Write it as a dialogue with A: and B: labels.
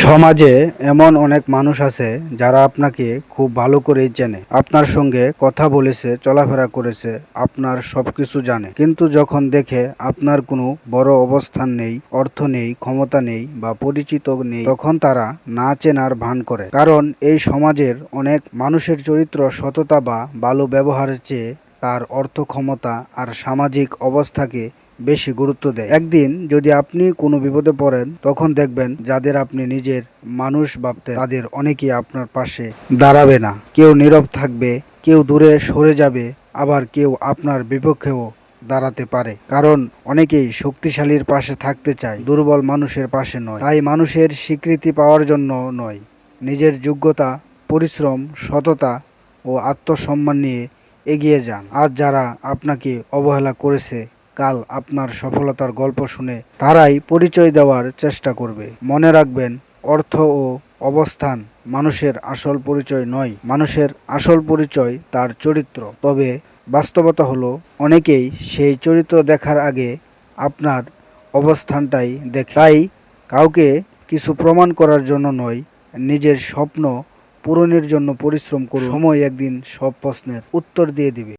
A: সমাজে এমন অনেক মানুষ আছে যারা আপনাকে খুব ভালো করেই চেনে, আপনার সঙ্গে কথা বলেছে, চলাফেরা করেছে, আপনার সবকিছু জানে, কিন্তু যখন দেখে আপনার কোনো বড় অবস্থান নেই, অর্থ নেই, ক্ষমতা নেই বা পরিচিত নেই, তখন তারা না চেনার ভান করে। কারণ এই সমাজের অনেক মানুষের চরিত্র সততা বা ভালো ব্যবহারের চেয়ে তার অর্থ, ক্ষমতা আর সামাজিক অবস্থাকে বেশি গুরুত্ব দেয়। একদিন যদি আপনি কোনো বিপদে পড়েন, তখন দেখবেন যাদের আপনি নিজের মানুষ ভাবতেন তাদের অনেকেই আপনার পাশে দাঁড়াবে না। কেউ নীরব থাকবে, কেউ দূরে সরে যাবে, আবার কেউ আপনার বিপক্ষেও দাঁড়াতে পারে। কারণ অনেকেই শক্তিশালীর পাশে থাকতে চায়, দুর্বল মানুষের পাশে নয়। তাই মানুষের স্বীকৃতি পাওয়ার জন্য নয়, নিজের যোগ্যতা, পরিশ্রম, সততা ও আত্মসম্মান নিয়ে এগিয়ে যান। আজ যারা আপনাকে অবহেলা করেছে, কাল আপনার সফলতার গল্প শুনে তারাই পরিচয় দেওয়ার চেষ্টা করবে। মনে রাখবেন, অর্থ ও অবস্থান মানুষের আসল পরিচয় নয়, মানুষের আসল পরিচয় তার চরিত্র। তবে বাস্তবতা হলো, অনেকেই সেই চরিত্র দেখার আগে আপনার অবস্থানটাই দেখে। তাই কাউকে কিছু প্রমাণ করার জন্য নয়, নিজের স্বপ্ন পূরণের জন্য পরিশ্রম করুন। সময় একদিন সব প্রশ্নের উত্তর দিয়ে দিবে।